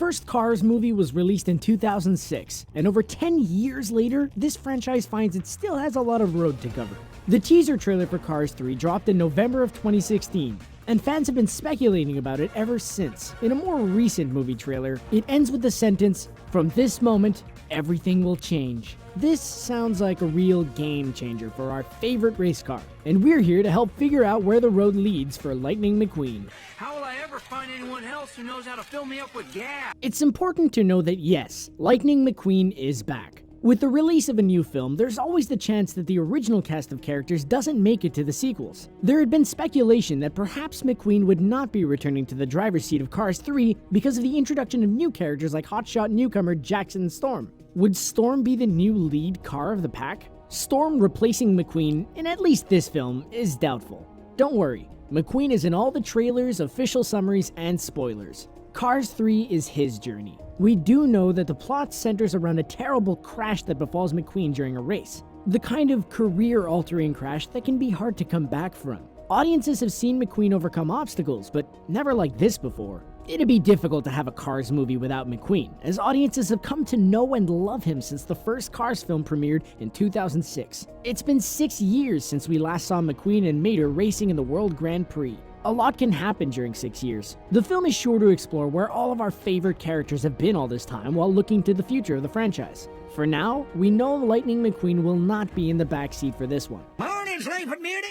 first Cars movie was released in 2006, and over 10 years later, this franchise finds it still has a lot of road to cover. The teaser trailer for Cars 3 dropped in November of 2016, and fans have been speculating about it ever since. In a more recent movie trailer, it ends with the sentence, "From this moment, everything will change." This sounds like a real game changer for our favorite race car, and we're here to help figure out where the road leads for Lightning McQueen. How will I ever find anyone else who knows how to fill me up with gas? It's important to know that yes, Lightning McQueen is back. With the release of a new film, there's always the chance that the original cast of characters doesn't make it to the sequels. There had been speculation that perhaps McQueen would not be returning to the driver's seat of Cars 3 because of the introduction of new characters like hotshot newcomer Jackson Storm. Would Storm be the new lead car of the pack? Storm replacing McQueen in at least this film is doubtful. Don't worry, McQueen is in all the trailers, official summaries, and spoilers. Cars 3 is his journey. We do know that the plot centers around a terrible crash that befalls McQueen during a race. The kind of career-altering crash that can be hard to come back from. Audiences have seen McQueen overcome obstacles, but never like this before. It'd be difficult to have a Cars movie without McQueen, as audiences have come to know and love him since the first Cars film premiered in 2006. It's been 6 years since we last saw McQueen and Mater racing in the World Grand Prix. A lot can happen during 6 years. The film is sure to explore where all of our favorite characters have been all this time while looking to the future of the franchise. For now, we know Lightning McQueen will not be in the backseat for this one. Morning, Sleeping Beauty!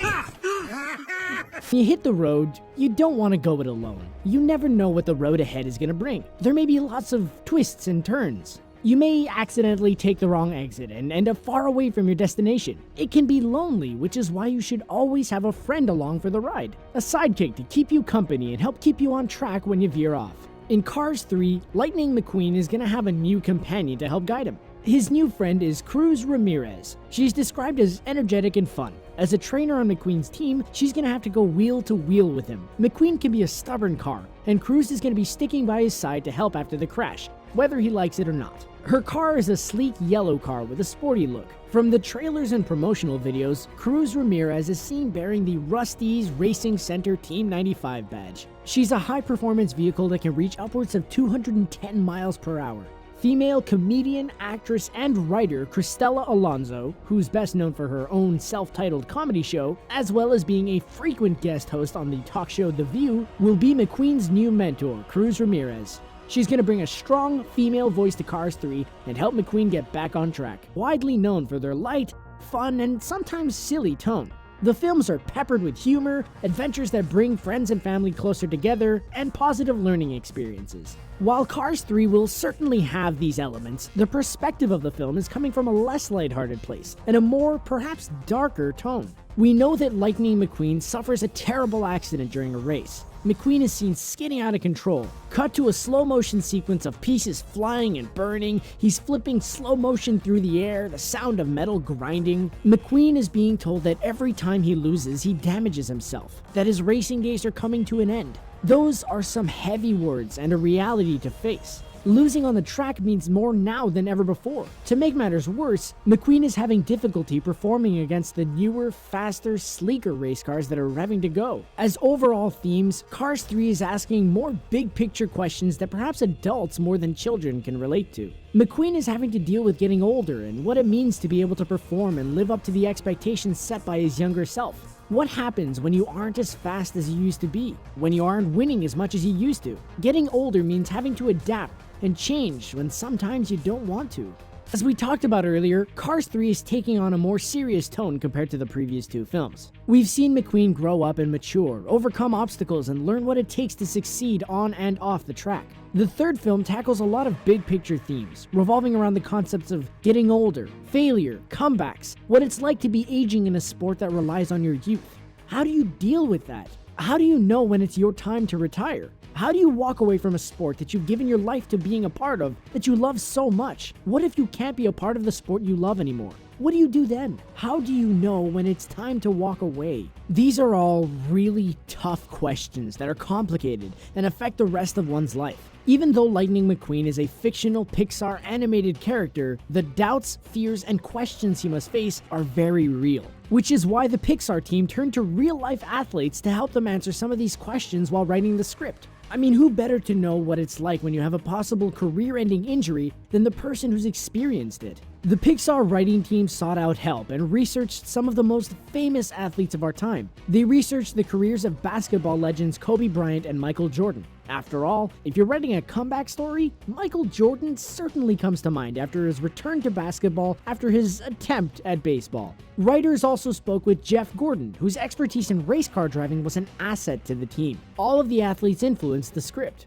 When you hit the road, you don't want to go it alone. You never know what the road ahead is going to bring. There may be lots of twists and turns. You may accidentally take the wrong exit and end up far away from your destination. It can be lonely, which is why you should always have a friend along for the ride. A sidekick to keep you company and help keep you on track when you veer off. In Cars 3, Lightning McQueen is going to have a new companion to help guide him. His new friend is Cruz Ramirez. She's described as energetic and fun. As a trainer on McQueen's team, she's going to have to go wheel to wheel with him. McQueen can be a stubborn car, and Cruz is going to be sticking by his side to help after the crash, whether he likes it or not. Her car is a sleek yellow car with a sporty look. From the trailers and promotional videos, Cruz Ramirez is seen bearing the Rust-eze Racing Center Team 95 badge. She's a high-performance vehicle that can reach upwards of 210 miles per hour. Female comedian, actress, and writer Cristela Alonso, who's best known for her own self-titled comedy show, as well as being a frequent guest host on the talk show The View, will be McQueen's new mentor, Cruz Ramirez. She's going to bring a strong female voice to Cars 3 and help McQueen get back on track. Widely known for their light, fun, and sometimes silly tone. The films are peppered with humor, adventures that bring friends and family closer together, and positive learning experiences. While Cars 3 will certainly have these elements, the perspective of the film is coming from a less lighthearted place, and a more, perhaps darker tone. We know that Lightning McQueen suffers a terrible accident during a race. McQueen is seen skidding out of control. Cut to a slow motion sequence of pieces flying and burning. He's flipping slow motion through the air, the sound of metal grinding. McQueen is being told that every time he loses, he damages himself, that his racing days are coming to an end. Those are some heavy words and a reality to face. Losing on the track means more now than ever before. To make matters worse, McQueen is having difficulty performing against the newer, faster, sleeker race cars that are revving to go. As overall themes, Cars 3 is asking more big-picture questions that perhaps adults more than children can relate to. McQueen is having to deal with getting older and what it means to be able to perform and live up to the expectations set by his younger self. What happens when you aren't as fast as you used to be? When you aren't winning as much as you used to? Getting older means having to adapt and change when sometimes you don't want to. As we talked about earlier, Cars 3 is taking on a more serious tone compared to the previous two films. We've seen McQueen grow up and mature, overcome obstacles, and learn what it takes to succeed on and off the track. The third film tackles a lot of big-picture themes, revolving around the concepts of getting older, failure, comebacks, what it's like to be aging in a sport that relies on your youth. How do you deal with that? How do you know when it's your time to retire? How do you walk away from a sport that you've given your life to being a part of, that you love so much? What if you can't be a part of the sport you love anymore? What do you do then? How do you know when it's time to walk away? These are all really tough questions that are complicated and affect the rest of one's life. Even though Lightning McQueen is a fictional Pixar animated character, the doubts, fears, and questions he must face are very real. Which is why the Pixar team turned to real-life athletes to help them answer some of these questions while writing the script. I mean, who better to know what it's like when you have a possible career-ending injury than the person who's experienced it? The Pixar writing team sought out help and researched some of the most famous athletes of our time. They researched the careers of basketball legends Kobe Bryant and Michael Jordan. After all, if you're writing a comeback story, Michael Jordan certainly comes to mind after his return to basketball after his attempt at baseball. Writers also spoke with Jeff Gordon, whose expertise in race car driving was an asset to the team. All of the athletes influenced the script.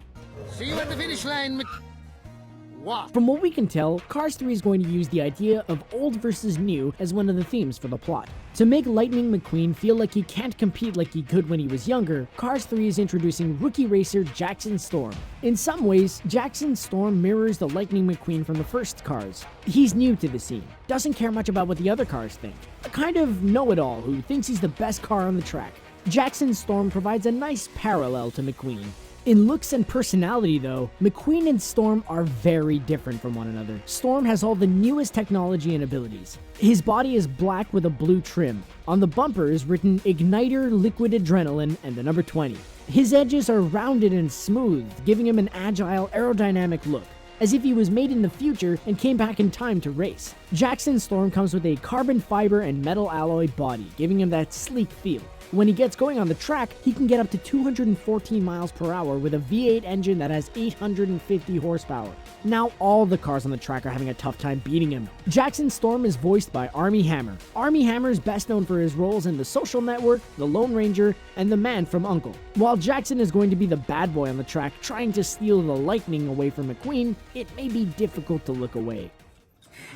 See you at the finish line, From what we can tell, Cars 3 is going to use the idea of old versus new as one of the themes for the plot. To make Lightning McQueen feel like he can't compete like he could when he was younger, Cars 3 is introducing rookie racer Jackson Storm. In some ways, Jackson Storm mirrors the Lightning McQueen from the first Cars. He's new to the scene, doesn't care much about what the other cars think, a kind of know-it-all who thinks he's the best car on the track. Jackson Storm provides a nice parallel to McQueen. In looks and personality though, McQueen and Storm are very different from one another. Storm has all the newest technology and abilities. His body is black with a blue trim. On the bumper is written Igniter Liquid Adrenaline and the number 20. His edges are rounded and smooth, giving him an agile, aerodynamic look, as if he was made in the future and came back in time to race. Jackson Storm comes with a carbon fiber and metal alloy body, giving him that sleek feel. When he gets going on the track, he can get up to 214 miles per hour with a V8 engine that has 850 horsepower. Now all the cars on the track are having a tough time beating him. Jackson Storm is voiced by Armie Hammer. Armie Hammer is best known for his roles in The Social Network, The Lone Ranger, and The Man from U.N.C.L.E. While Jackson is going to be the bad boy on the track trying to steal the Lightning away from McQueen, it may be difficult to look away.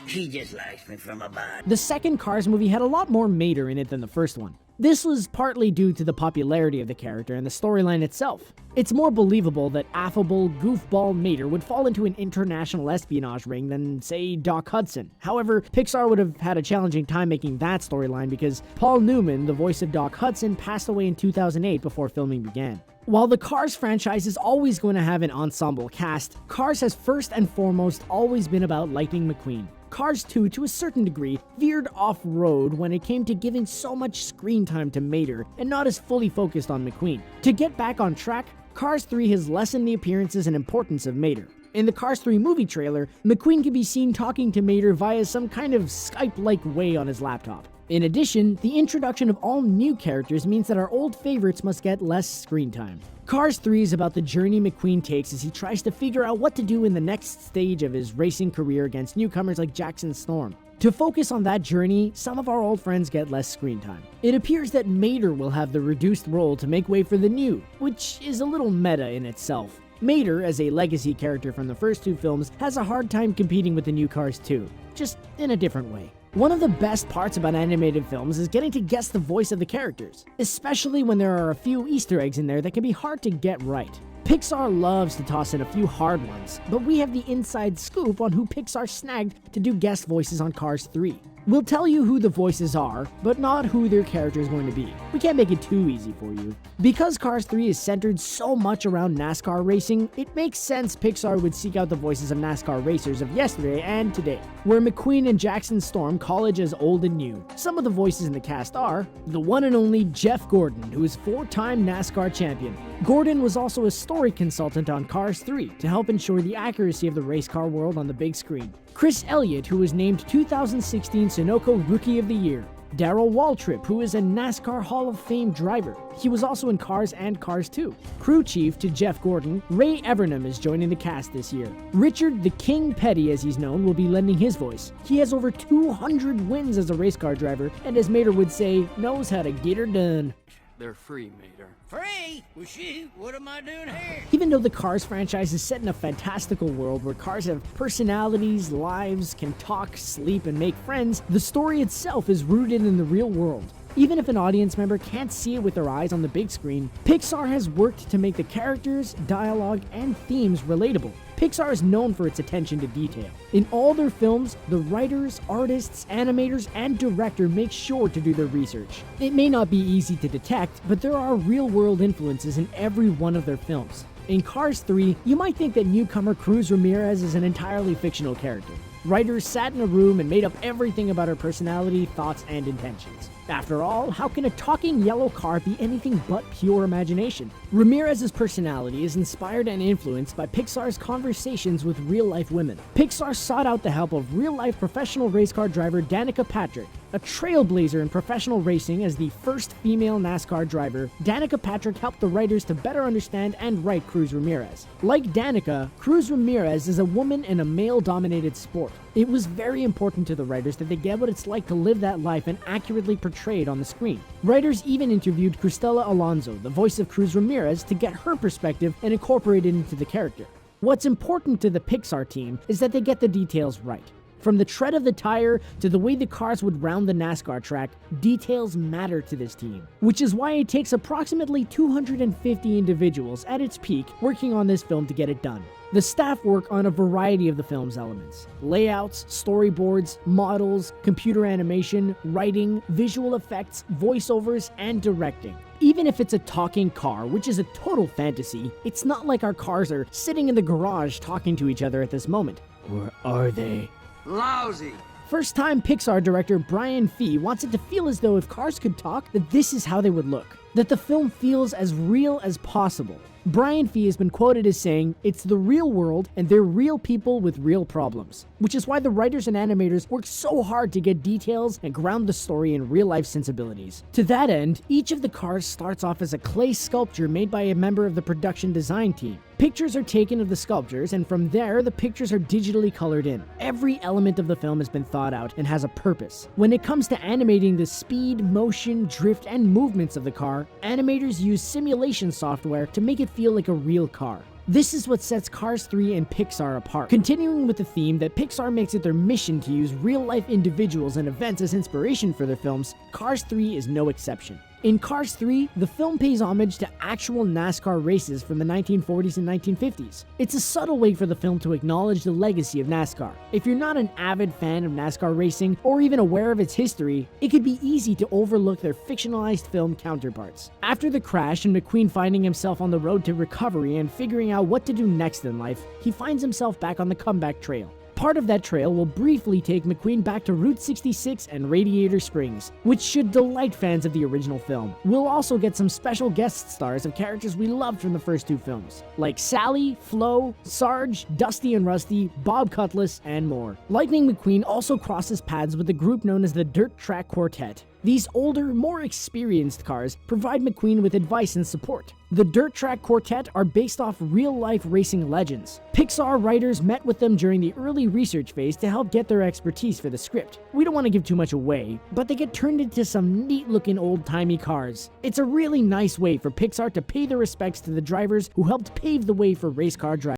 He just likes me from above. The second Cars movie had a lot more Mater in it than the first one. This was partly due to the popularity of the character and the storyline itself. It's more believable that affable, goofball Mater would fall into an international espionage ring than, say, Doc Hudson. However, Pixar would have had a challenging time making that storyline because Paul Newman, the voice of Doc Hudson, passed away in 2008 before filming began. While the Cars franchise is always going to have an ensemble cast, Cars has first and foremost always been about Lightning McQueen. Cars 2, to a certain degree, veered off-road when it came to giving so much screen time to Mater and not as fully focused on McQueen. To get back on track, Cars 3 has lessened the appearances and importance of Mater. In the Cars 3 movie trailer, McQueen can be seen talking to Mater via some kind of Skype-like way on his laptop. In addition, the introduction of all new characters means that our old favorites must get less screen time. Cars 3 is about the journey McQueen takes as he tries to figure out what to do in the next stage of his racing career against newcomers like Jackson Storm. To focus on that journey, some of our old friends get less screen time. It appears that Mater will have the reduced role to make way for the new, which is a little meta in itself. Mater, as a legacy character from the first two films, has a hard time competing with the new Cars 2, just in a different way. One of the best parts about animated films is getting to guess the voice of the characters, especially when there are a few Easter eggs in there that can be hard to get right. Pixar loves to toss in a few hard ones, but we have the inside scoop on who Pixar snagged to do guest voices on Cars 3. We'll tell you who the voices are, but not who their character is going to be. We can't make it too easy for you. Because Cars 3 is centered so much around NASCAR racing, it makes sense Pixar would seek out the voices of NASCAR racers of yesterday and today, where McQueen and Jackson Storm college as old and new. Some of the voices in the cast are the one and only Jeff Gordon, who is 4-time NASCAR champion. Gordon was also a story consultant on Cars 3 to help ensure the accuracy of the race car world on the big screen. Chris Elliott, who was named 2016 Sunoco Rookie of the Year. Darrell Waltrip, who is a NASCAR Hall of Fame driver. He was also in Cars and Cars 2. Crew chief to Jeff Gordon, Ray Evernham is joining the cast this year. Richard the King Petty, as he's known, will be lending his voice. He has over 200 wins as a race car driver, and as Mater would say, knows how to get her done. They're free, Mater. Free? Well, shoot, what am I doing here? Even though the Cars franchise is set in a fantastical world where cars have personalities, lives, can talk, sleep, and make friends, the story itself is rooted in the real world. Even if an audience member can't see it with their eyes on the big screen, Pixar has worked to make the characters, dialogue, and themes relatable. Pixar is known for its attention to detail. In all their films, the writers, artists, animators, and director make sure to do their research. It may not be easy to detect, but there are real-world influences in every one of their films. In Cars 3, you might think that newcomer Cruz Ramirez is an entirely fictional character. Writers sat in a room and made up everything about her personality, thoughts, and intentions. After all, how can a talking yellow car be anything but pure imagination? Ramirez's personality is inspired and influenced by Pixar's conversations with real-life women. Pixar sought out the help of real-life professional race car driver Danica Patrick. A trailblazer in professional racing as the first female NASCAR driver, Danica Patrick helped the writers to better understand and write Cruz Ramirez. Like Danica, Cruz Ramirez is a woman in a male-dominated sport. It was very important to the writers that they get what it's like to live that life and accurately portray it on the screen. Writers even interviewed Cristela Alonso, the voice of Cruz Ramirez, to get her perspective and incorporate it into the character. What's important to the Pixar team is that they get the details right. From the tread of the tire to the way the cars would round the NASCAR track, details matter to this team. Which is why it takes approximately 250 individuals at its peak working on this film to get it done. The staff work on a variety of the film's elements: layouts, storyboards, models, computer animation, writing, visual effects, voiceovers, and directing. Even if it's a talking car, which is a total fantasy, it's not like our cars are sitting in the garage talking to each other at this moment. Or are they? Lousy. First-time Pixar director Brian Fee wants it to feel as though if cars could talk, that this is how they would look. That the film feels as real as possible. Brian Fee has been quoted as saying, "It's the real world and they're real people with real problems." Which is why the writers and animators work so hard to get details and ground the story in real-life sensibilities. To that end, each of the cars starts off as a clay sculpture made by a member of the production design team. Pictures are taken of the sculptures, and from there, the pictures are digitally colored in. Every element of the film has been thought out and has a purpose. When it comes to animating the speed, motion, drift, and movements of the car, animators use simulation software to make it feel like a real car. This is what sets Cars 3 and Pixar apart. Continuing with the theme that Pixar makes it their mission to use real-life individuals and events as inspiration for their films, Cars 3 is no exception. In Cars 3, the film pays homage to actual NASCAR races from the 1940s and 1950s. It's a subtle way for the film to acknowledge the legacy of NASCAR. If you're not an avid fan of NASCAR racing or even aware of its history, it could be easy to overlook their fictionalized film counterparts. After the crash and McQueen finding himself on the road to recovery and figuring out what to do next in life, he finds himself back on the comeback trail. Part of that trail will briefly take McQueen back to Route 66 and Radiator Springs, which should delight fans of the original film. We'll also get some special guest stars of characters we loved from the first two films, like Sally, Flo, Sarge, Dusty and Rusty, Bob Cutlass, and more. Lightning McQueen also crosses paths with a group known as the Dirt Track Quartet. These older, more experienced cars provide McQueen with advice and support. The Dirt Track Quartet are based off real-life racing legends. Pixar writers met with them during the early research phase to help get their expertise for the script. We don't want to give too much away, but they get turned into some neat-looking old-timey cars. It's a really nice way for Pixar to pay their respects to the drivers who helped pave the way for race car driving.